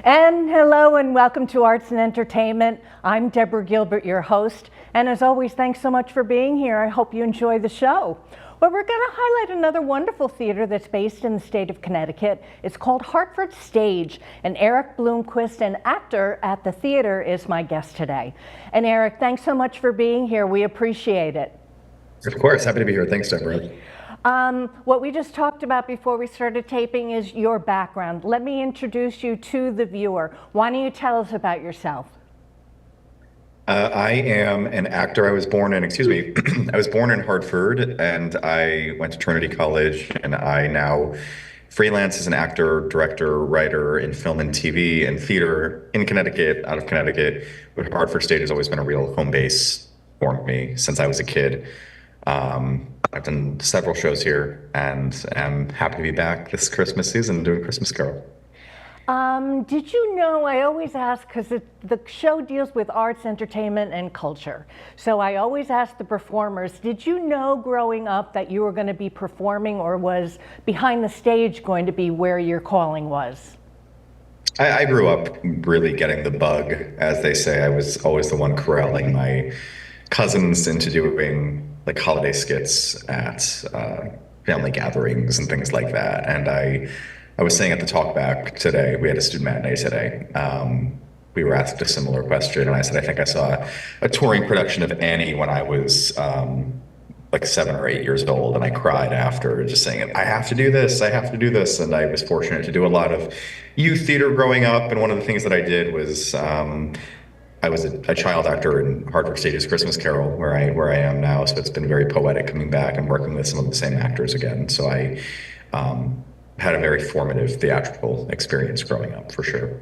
And hello and welcome to Arts and Entertainment. I'm Deborah Gilbert, your host. And as always, thanks so much for being here. I hope you enjoy the show. Well, we're going to highlight another wonderful theater that's based in the state of Connecticut. It's called Hartford Stage, and Eric Bloomquist, an actor at the theater, is my guest today. And Eric, thanks so much for being here. We appreciate it. Of course, happy to be here. Thanks, Deborah. What we just talked about before we started taping is your background. Let me introduce you to the viewer. Why don't you tell us about yourself? I am an actor. I was born in Hartford, and I went to Trinity College, and I now freelance as an actor, director, writer in film and TV and theater in Connecticut, out of Connecticut. But Hartford State has always been a real home base for me since I was a kid. I've done several shows here, and I'm happy to be back this Christmas season doing Christmas Carol. Did you know, I always ask, because the show deals with arts, entertainment, and culture. So I always ask the performers, did you know growing up that you were going to be performing, or was behind the stage going to be where your calling was? I grew up really getting the bug, as they say. I was always the one corralling my cousins into doing like holiday skits at family gatherings and things like that. And I was saying at the talkback today, we had a student matinee today. We were asked a similar question, and I said, I think I saw a touring production of Annie when I was like 7 or 8 years old, and I cried after, just saying, I have to do this, I have to do this. And I was fortunate to do a lot of youth theater growing up, and one of the things that I did was I was a child actor in Hartford Stage's Christmas Carol, where I am now. So it's been very poetic coming back and working with some of the same actors again. So I had a very formative theatrical experience growing up, for sure.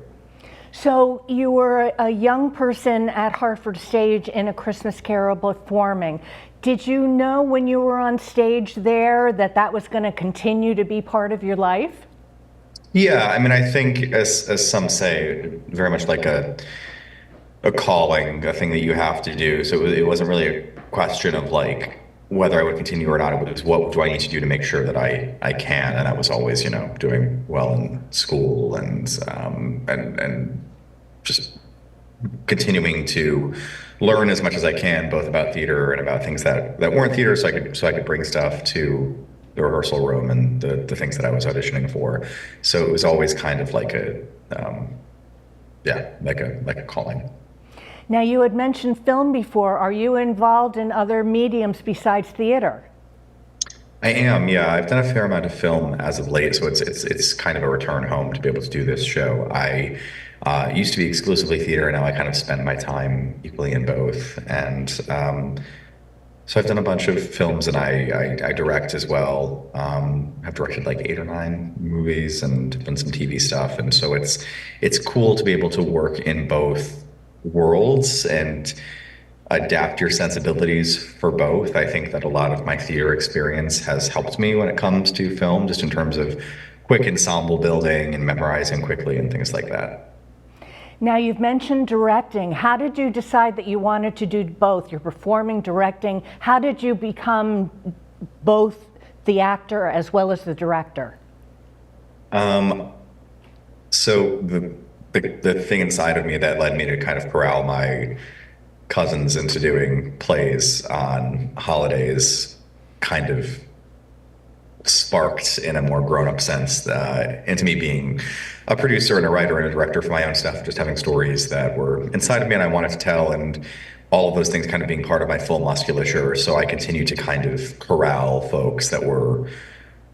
So you were a young person at Hartford Stage in A Christmas Carol performing. Did you know when you were on stage there that that was going to continue to be part of your life? Yeah, I mean, I think as some say, very much like a calling, a thing that you have to do. So it wasn't really a question of like whether I would continue or not. It was what do I need to do to make sure that I can. And I was always, doing well in school and just continuing to learn as much as I can, both about theater and about things that weren't theater, so I could bring stuff to the rehearsal room and the things that I was auditioning for. So it was always kind of like a calling. Now, you had mentioned film before. Are you involved in other mediums besides theater? I am, yeah. I've done a fair amount of film as of late, so it's kind of a return home to be able to do this show. I used to be exclusively theater, and now I kind of spend my time equally in both. And so I've done a bunch of films, and I direct as well. I've directed like 8 or 9 movies and done some TV stuff, and so it's cool to be able to work in both worlds and adapt your sensibilities for both. I think that a lot of my theater experience has helped me when it comes to film, just in terms of quick ensemble building and memorizing quickly and things like that. Now, you've mentioned directing. How did you decide that you wanted to do both? You're performing, directing. How did you become both the actor as well as the director? So the thing inside of me that led me to kind of corral my cousins into doing plays on holidays kind of sparked in a more grown-up sense into me being a producer and a writer and a director for my own stuff, just having stories that were inside of me and I wanted to tell, and all of those things kind of being part of my full musculature. So I continued to kind of corral folks that were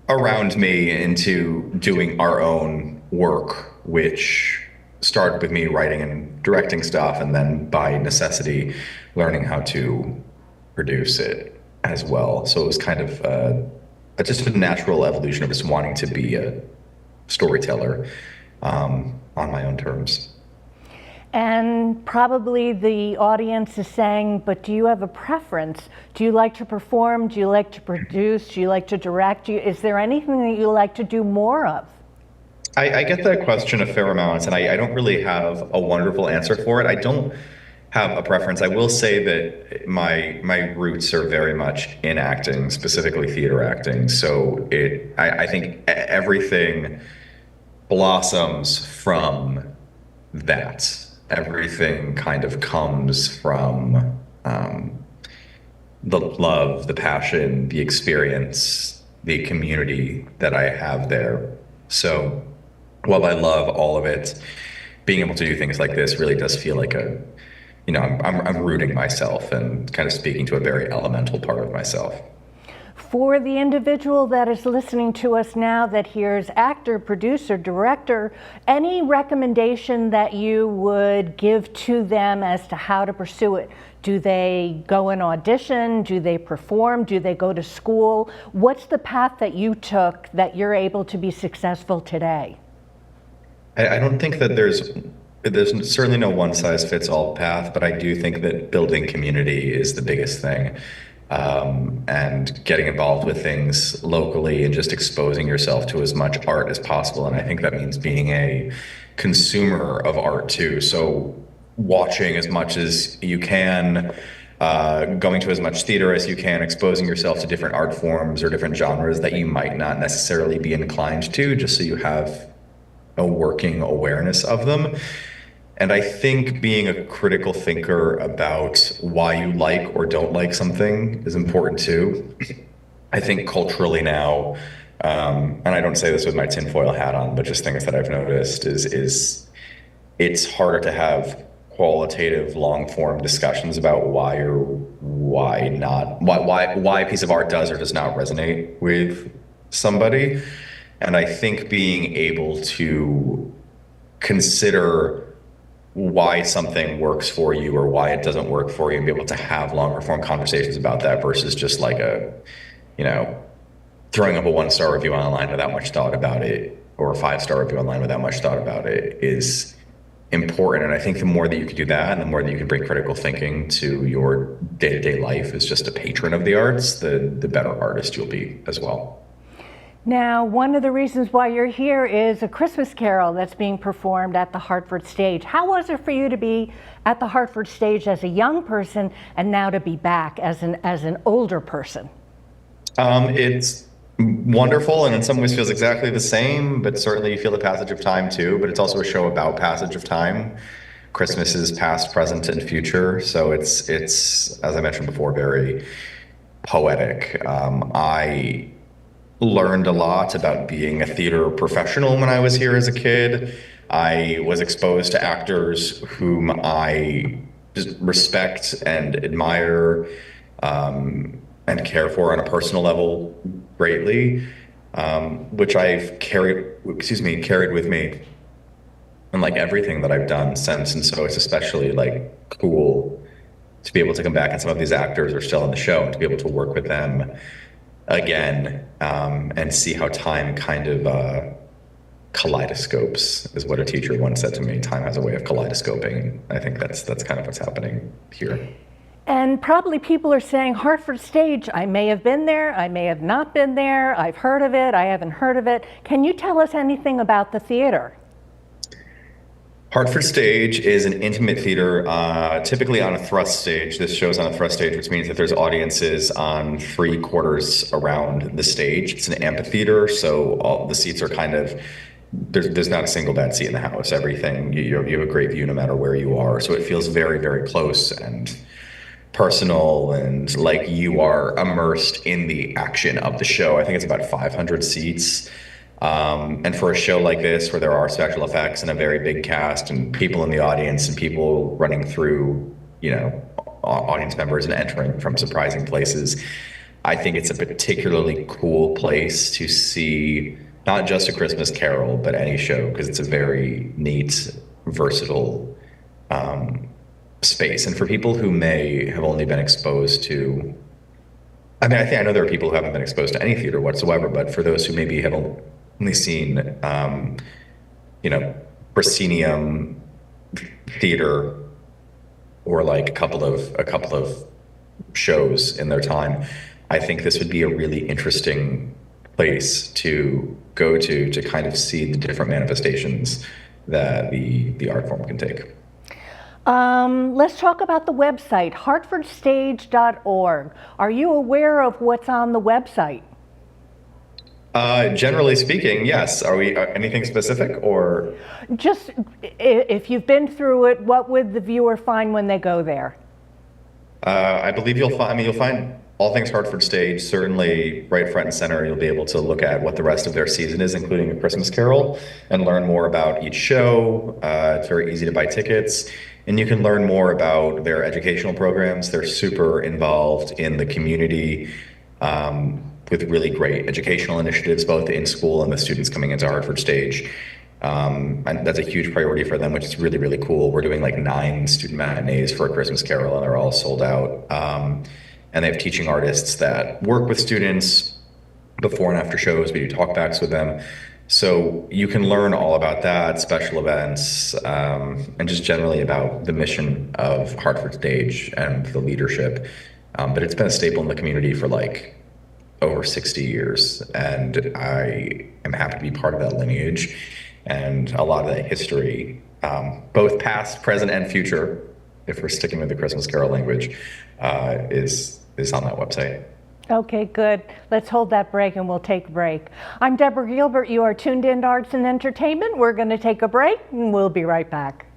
around me into doing our own work, which started with me writing and directing stuff, and then by necessity learning how to produce it as well. So it was kind of just a natural evolution of just wanting to be a storyteller on my own terms. And probably the audience is saying, but do you have a preference? Do you like to perform? Do you like to produce? Do you like to direct? Is there anything that you like to do more of? I get that question a fair amount, and I don't really have a wonderful answer for it. I don't have a preference. I will say that my roots are very much in acting, specifically theater acting. So I think everything blossoms from that. Everything kind of comes from the love, the passion, the experience, the community that I have there. So while I love all of it, being able to do things like this really does feel like I'm rooting myself and kind of speaking to a very elemental part of myself. For the individual that is listening to us now that hears actor, producer, director, any recommendation that you would give to them as to how to pursue it? Do they go and audition? Do they perform? Do they go to school? What's the path that you took that you're able to be successful today? I don't think that there's certainly no one size fits all path, but I do think that building community is the biggest thing. And getting involved with things locally and just exposing yourself to as much art as possible. And I think that means being a consumer of art too. So watching as much as you can, going to as much theater as you can, exposing yourself to different art forms or different genres that you might not necessarily be inclined to, just so you have a working awareness of them. And I think being a critical thinker about why you like or don't like something is important too. I think culturally now, and I don't say this with my tinfoil hat on, but just things that I've noticed is it's harder to have qualitative, long form discussions about why a piece of art does or does not resonate with somebody. And I think being able to consider why something works for you or why it doesn't work for you and be able to have longer form conversations about that versus just like throwing up a 1-star review online without much thought about it or a 5-star review online without much thought about it is important. And I think the more that you can do that and the more that you can bring critical thinking to your day-to-day life as just a patron of the arts, the better artist you'll be as well. Now, one of the reasons why you're here is a Christmas Carol that's being performed at the Hartford stage. How was it for you to be at the Hartford stage as a young person and now to be back as an older person? It's wonderful, and in some ways feels exactly the same, but certainly you feel the passage of time too. But it's also a show about passage of time. Christmas is past, present, and future. So it's as I mentioned before, very poetic. I learned a lot about being a theater professional when I was here as a kid. I was exposed to actors whom I just respect and admire and care for on a personal level greatly, which I've carried with me in like everything that I've done since. And so it's especially like cool to be able to come back, and some of these actors are still on the show, and to be able to work with them again, and see how time kind of kaleidoscopes, is what a teacher once said to me. Time has a way of kaleidoscoping. I think that's kind of what's happening here. And probably people are saying, Hartford stage, I may have been there, I may have not been there, I've heard of it, I haven't heard of it. Can you tell us anything about the theater? Hartford stage is an intimate theater, typically on a thrust stage. This show's on a thrust stage, which means that there's audiences on 3 quarters around the stage. It's an amphitheater, so all the seats are kind of, there's not a single bad seat in the house. Everything, you have a great view no matter where you are. So it feels very, very close and personal, and like you are immersed in the action of the show. I think it's about 500 seats. And for a show like this, where there are special effects and a very big cast and people in the audience and people running through, audience members and entering from surprising places, I think it's a particularly cool place to see not just A Christmas Carol, but any show, because it's a very neat, versatile space. And for people who may have only been exposed to, I know there are people who haven't been exposed to any theater whatsoever, but for those who maybe have only seen, proscenium theater or like a couple of shows in their time, I think this would be a really interesting place to go to kind of see the different manifestations that the art form can take. Let's talk about the website, hartfordstage.org. Are you aware of what's on the website? Generally speaking, yes. Are we anything specific or? Just if you've been through it, what would the viewer find when they go there? I believe you'll find. I mean, you'll find all things Hartford stage. Certainly, right front and center. You'll be able to look at what the rest of their season is, including A Christmas Carol, and learn more about each show. It's very easy to buy tickets, and you can learn more about their educational programs. They're super involved in the community. With really great educational initiatives, both in school and the students coming into Hartford stage. And that's a huge priority for them, which is really, really cool. We're doing like 9 student matinees for A Christmas Carol, and they're all sold out. And they have teaching artists that work with students before and after shows. We do talkbacks with them. So you can learn all about that, special events, and just generally about the mission of Hartford Stage and the leadership. But it's been a staple in the community for like over 60 years, and I am happy to be part of that lineage and a lot of that history, both past, present, and future, if we're sticking with the Christmas Carol language, is on that website. Okay, good. Let's hold that break and we'll take a break. I'm Deborah Gilbert. You are tuned in to Arts and Entertainment. We're going to take a break and we'll be right back.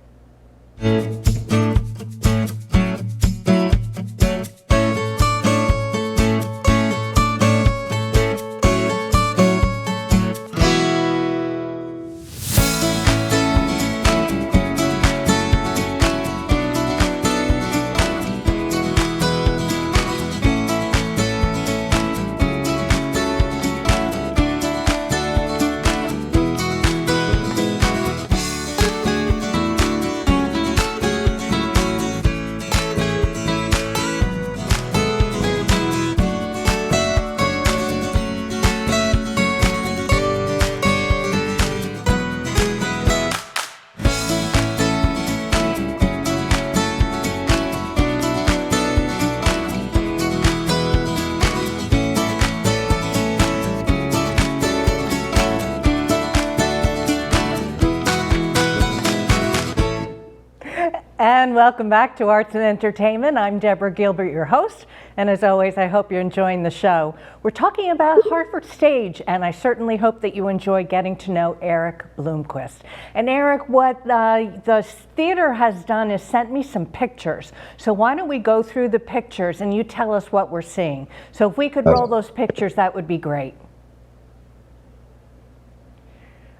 And welcome back to Arts and Entertainment. I'm Deborah Gilbert, your host, and as always, I hope you're enjoying the show. We're talking about Hartford Stage, and I certainly hope that you enjoy getting to know Eric Bloomquist. And Eric, what the theater has done is sent me some pictures. So why don't we go through the pictures and you tell us what we're seeing. So if we could roll those pictures, that would be great.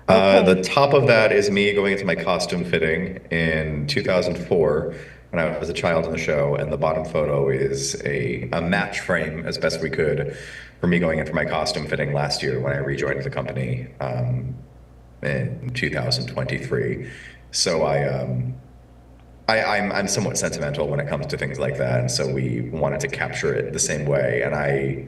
Okay. The top of that is me going into my costume fitting in 2004 when I was a child in the show, and the bottom photo is a match frame as best we could for me going in for my costume fitting last year when I rejoined the company in 2023. So I'm somewhat sentimental when it comes to things like that, and so we wanted to capture it the same way. And I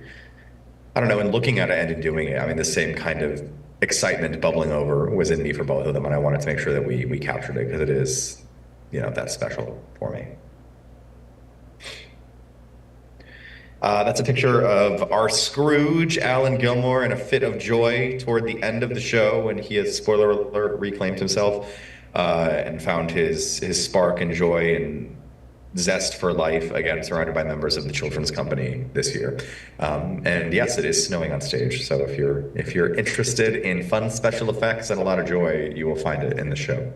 don't know, in looking at it and in doing it, I mean, the same kind of excitement bubbling over was in me for both of them, and I wanted to make sure that we captured it because it is, that's special for me. That's a picture of our Scrooge, Alan Gilmore, in a fit of joy toward the end of the show when he has, spoiler alert, reclaimed himself and found his spark and joy and zest for life, again, surrounded by members of the children's company this year. And yes, it is snowing on stage. So if you're interested in fun special effects and a lot of joy, you will find it in the show.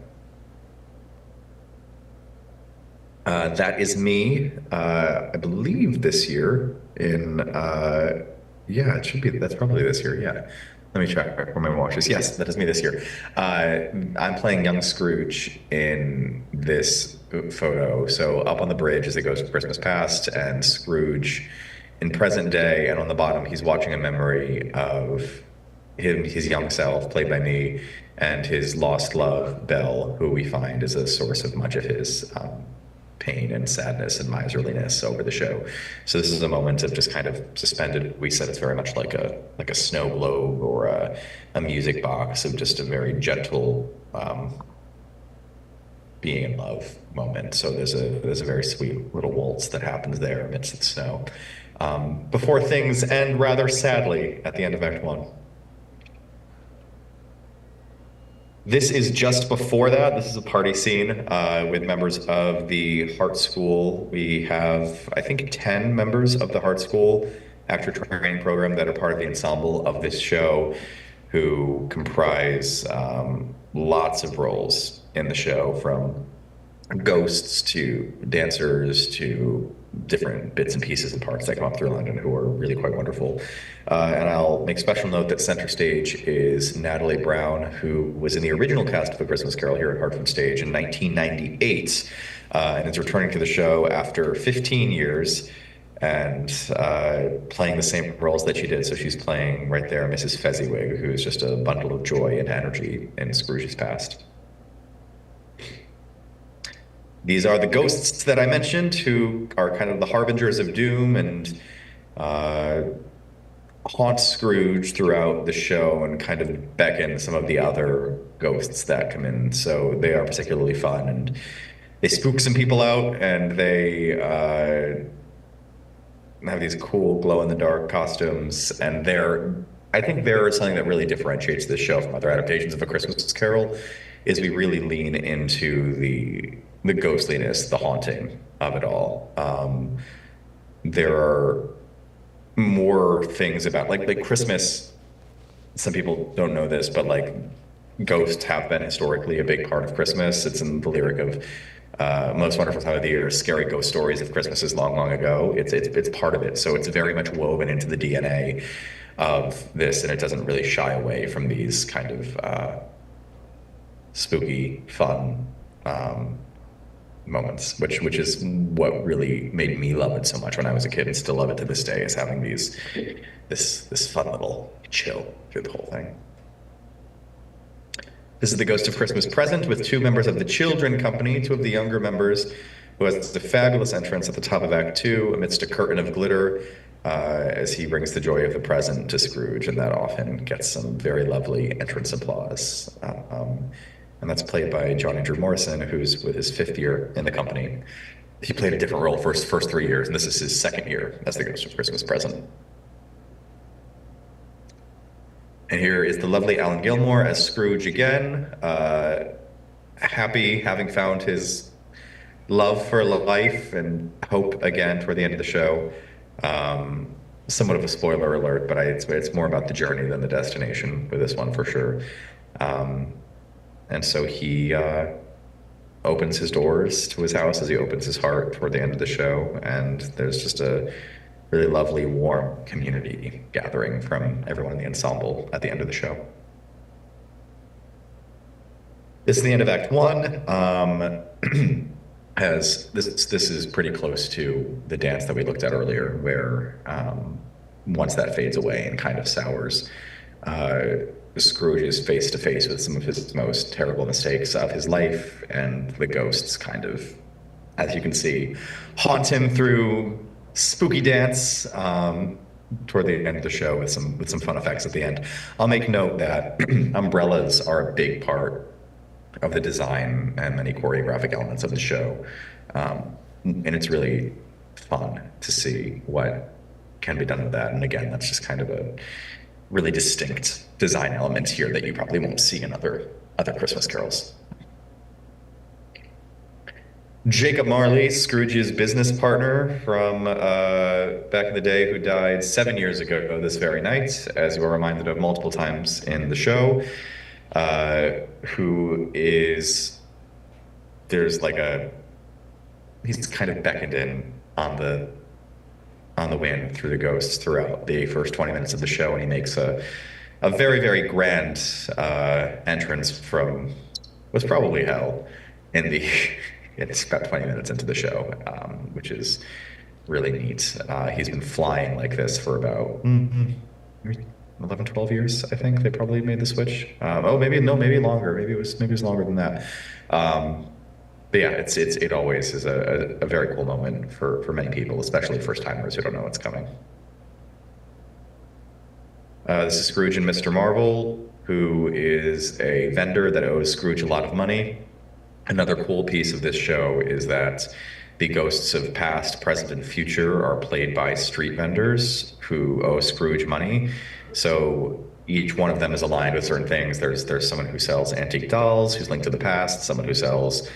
That is me, I believe this year in, yeah, it should be, that's probably this year, yeah. Let me check where my watch is. Yes, that is me this year. I'm playing young Scrooge in this photo. So up on the bridge as it goes to Christmas past, and Scrooge in present day, and on the bottom he's watching a memory of his young self, played by me, and his lost love, Belle, who we find is a source of much of his pain and sadness and miserliness over the show. So this is a moment of just kind of suspended. We said it's very much like a snow globe or a music box of just a very gentle being in love moment. So there's a very sweet little waltz that happens there amidst the snow before things end rather sadly at the end of Act 1. This is just before that. This is a party scene with members of the Hart School. We have, I think, 10 members of the Hart School actor training program that are part of the ensemble of this show, who comprise lots of roles in the show, from ghosts to dancers to different bits and pieces and parts that come up through London, who are really quite wonderful. And I'll make special note that center stage is Natalie Brown, who was in the original cast of A Christmas Carol here at Hartford Stage in 1998, and is returning to the show after 15 years and playing the same roles that she did. So she's playing right there Mrs. Fezziwig, who is just a bundle of joy and energy in Scrooge's past. These are the ghosts that I mentioned, who are kind of the harbingers of doom and haunt Scrooge throughout the show and kind of beckon some of the other ghosts that come in. So they are particularly fun, and they spook some people out, and they have these cool glow-in-the-dark costumes. And I think they're something that really differentiates this show from other adaptations of A Christmas Carol, is we really lean into the ghostliness, the haunting of it all. There are more things about like Christmas. Some people don't know this, but like ghosts have been historically a big part of Christmas. It's in the lyric of Most Wonderful Time of the Year, Scary Ghost Stories of Christmases Long, Long Ago. It's part of it. So it's very much woven into the DNA of this, and it doesn't really shy away from these kind of spooky, fun moments, which is what really made me love it so much when I was a kid, and still love it to this day, is having this fun little chill through the whole thing. This is the Ghost of Christmas Present with two members of the Children Company, two of the younger members, who has a fabulous entrance at the top of Act 2 amidst a curtain of glitter as he brings the joy of the present to Scrooge, and that often gets some very lovely entrance applause. And that's played by John Andrew Morrison, who's with his 5th year in the company. He played a different role for his first 3 years, and this is his 2nd year as the Ghost of Christmas Present. And here is the lovely Alan Gilmore as Scrooge again, happy, having found his love for life and hope again toward the end of the show. Somewhat of a spoiler alert, but it's more about the journey than the destination with this one for sure. And so he opens his doors to his house as he opens his heart toward the end of the show, and there's just a really lovely, warm community gathering from everyone in the ensemble at the end of the show. This is the end of Act 1. This is pretty close to the dance that we looked at earlier, where once that fades away and kind of sours, Scrooge is face to face with some of his most terrible mistakes of his life, and the ghosts kind of, as you can see, haunt him through spooky dance toward the end of the show with some fun effects at the end. I'll make note that umbrellas are a big part of the design and many choreographic elements of the show, and it's really fun to see what can be done with that. And again, that's just kind of a really distinct design element here that you probably won't see in other Christmas carols. Jacob Marley, Scrooge's business partner from back in the day, who died 7 years ago this very night, as we were reminded of multiple times in the show, who is, he's kind of beckoned in on the wind through the ghosts throughout the first 20 minutes of the show, and he makes a very, very grand entrance from what's probably hell it's about 20 minutes into the show, which is really neat. He's been flying like this for about 11, 12 years, I think. They probably made the switch. Maybe longer. Maybe it was longer than that. But yeah, it always is a very cool moment for many people, especially first-timers who don't know what's coming. This is Scrooge and Mr. Marvel, who is a vendor that owes Scrooge a lot of money. Another cool piece of this show is that the ghosts of past, present, and future are played by street vendors who owe Scrooge money. So each one of them is aligned with certain things. There's someone who sells antique dolls who's linked to the past, someone who sells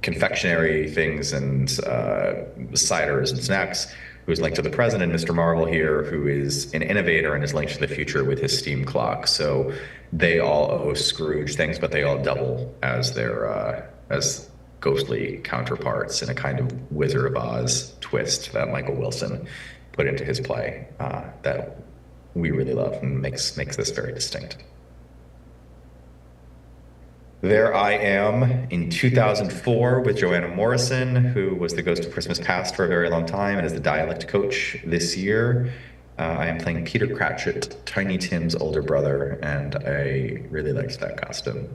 confectionery things and ciders and snacks who is linked to the present, and Mr. Marvel here, who is an innovator and is linked to the future with his steam clock. So they all owe Scrooge things, but they all double as their as ghostly counterparts in a kind of Wizard of Oz twist that Michael Wilson put into his play that we really love and makes this very distinct. There I am in 2004 with Joanna Morrison, who was the Ghost of Christmas Past for a very long time and is the dialect coach this year. I am playing Peter Cratchit, Tiny Tim's older brother, and I really liked that costume.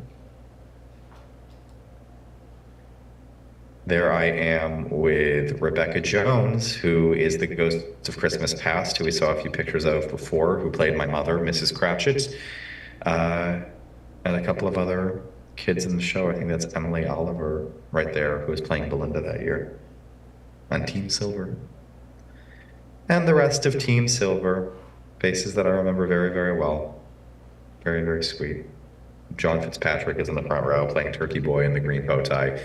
There I am with Rebecca Jones, who is the Ghost of Christmas Past, who we saw a few pictures of before, who played my mother, Mrs. Cratchit, and a couple of other kids in the show. I think that's Emily Oliver right there, who was playing Belinda that year on Team Silver. And the rest of Team Silver, faces that I remember very, very well. Very, very sweet. John Fitzpatrick is in the front row playing Turkey Boy in the green bow tie.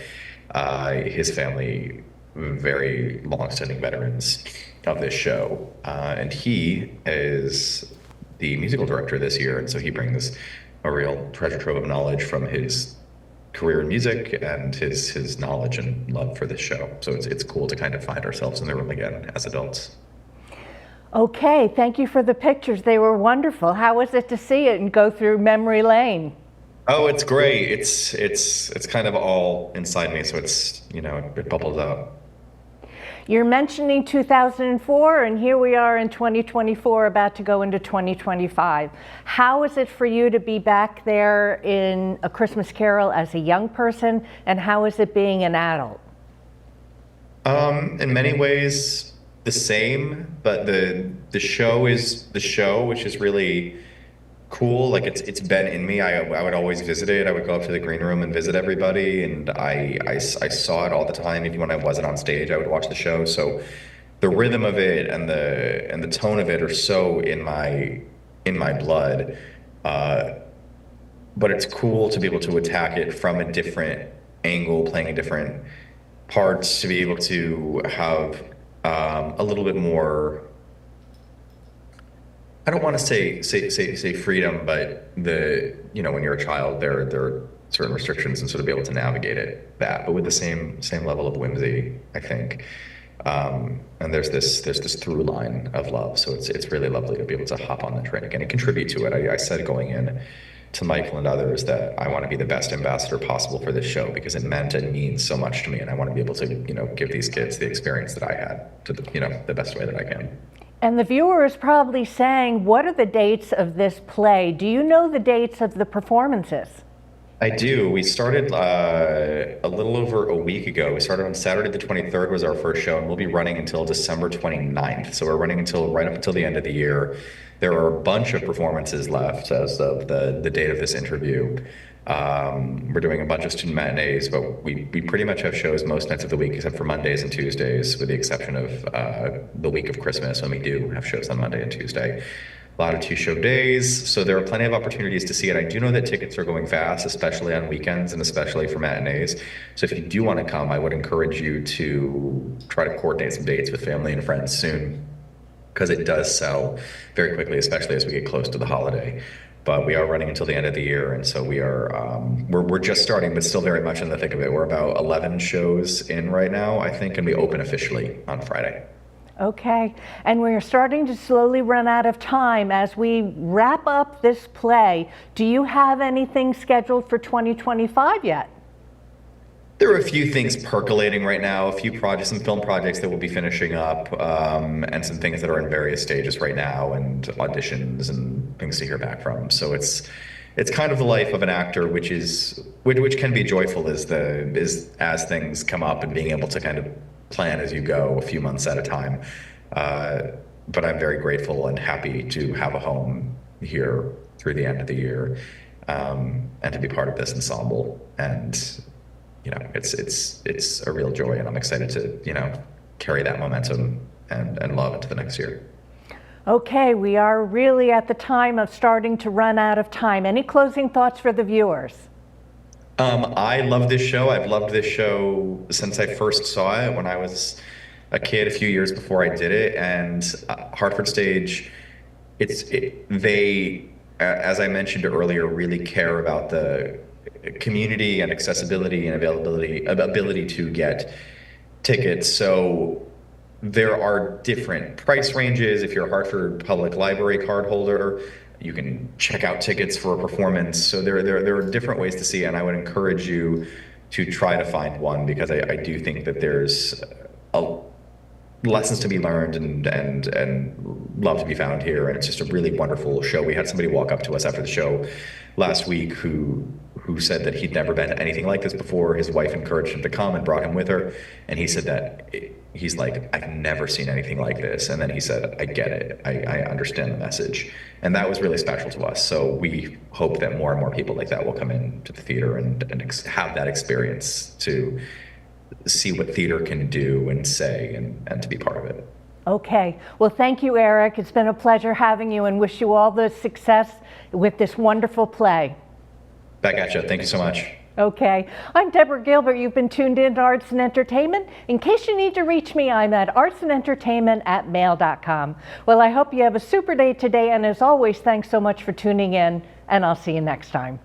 His family, very long-standing veterans of this show. And he is the musical director this year, and so he brings a real treasure trove of knowledge from his career in music and his knowledge and love for this show. So it's cool to kind of find ourselves in the room again as adults. Okay, thank you for the pictures. They were wonderful. How was it to see it and go through memory lane? Oh, it's great. It's kind of all inside me, so it's, it bubbles out. You're mentioning 2004, and here we are in 2024, about to go into 2025. How is it for you to be back there in A Christmas Carol as a young person, and how is it being an adult? In many ways, the same, but the show is the show, which is really cool. Like it's been in me. I would always visit it. I would go up to the green room and visit everybody, and I saw it all the time. Even when I wasn't on stage, I would watch the show. So the rhythm of it and the tone of it are so in my blood. But it's cool to be able to attack it from a different angle, playing different parts, to be able to have a little bit more. I don't want to say freedom, but when you're a child, there are certain restrictions, and sort of be able to navigate that, but with the same level of whimsy, I think. And there's this through line of love, so it's really lovely to be able to hop on the train again and contribute to it. I said going in to Michael and others that I want to be the best ambassador possible for this show, because it meant and means so much to me, and I want to be able to give these kids the experience that I had to the best way that I can. And the viewer is probably saying, what are the dates of this play? Do you know the dates of the performances? I do. We started a little over a week ago. We started on Saturday the 23rd was our first show, and we'll be running until December 29th. So we're running right up until the end of the year. There are a bunch of performances left as of the date of this interview. We're doing a bunch of student matinees, but we pretty much have shows most nights of the week except for Mondays and Tuesdays, with the exception of the week of Christmas, when we do have shows on Monday and Tuesday. A lot of two-show days, so there are plenty of opportunities to see it. I do know that tickets are going fast, especially on weekends and especially for matinees. So if you do want to come, I would encourage you to try to coordinate some dates with family and friends soon, because it does sell very quickly, especially as we get close to the holiday. But we are running until the end of the year, and so we are we're just starting, but still very much in the thick of it. We're about 11 shows in right now, I think, and we open officially on Friday. Okay, and we're starting to slowly run out of time. As we wrap up this play, do you have anything scheduled for 2025 yet? There are a few things percolating right now, a few projects, some film projects that we'll be finishing up, and some things that are in various stages right now, and auditions and things to hear back from. So it's kind of the life of an actor, which can be joyful as things come up, and being able to kind of plan as you go a few months at a time. But I'm very grateful and happy to have a home here through the end of the year, and to be part of this ensemble. And it's a real joy, and I'm excited to carry that momentum and love into the next year. Okay, we are really at the time of starting to run out of time. Any closing thoughts for the viewers? I love this show. I've loved this show since I first saw it when I was a kid a few years before I did it, and Hartford Stage, they, as I mentioned earlier, really care about the community and accessibility and ability to get tickets. So there are different price ranges. If you're a Hartford Public Library card holder, you can check out tickets for a performance. So there are different ways to see it, and I would encourage you to try to find one, because I do think that there's a lessons to be learned and love to be found here, and it's just a really wonderful show. We had somebody walk up to us after the show last week who said that he'd never been to anything like this before. His wife encouraged him to come and brought him with her, and he said that he's like, I've never seen anything like this. And then he said, I get it, I understand the message, and that was really special to us. So we hope that more and more people like that will come into the theater and have that experience to see what theater can do and say, and to be part of it. Okay. Well, thank you, Eric. It's been a pleasure having you, and wish you all the success with this wonderful play. Back at you. Thank you so much. Okay. I'm Deborah Gilbert. You've been tuned in to Arts and Entertainment. In case you need to reach me, I'm at artsandentertainment@mail.com. Well, I hope you have a super day today, and as always, thanks so much for tuning in, and I'll see you next time.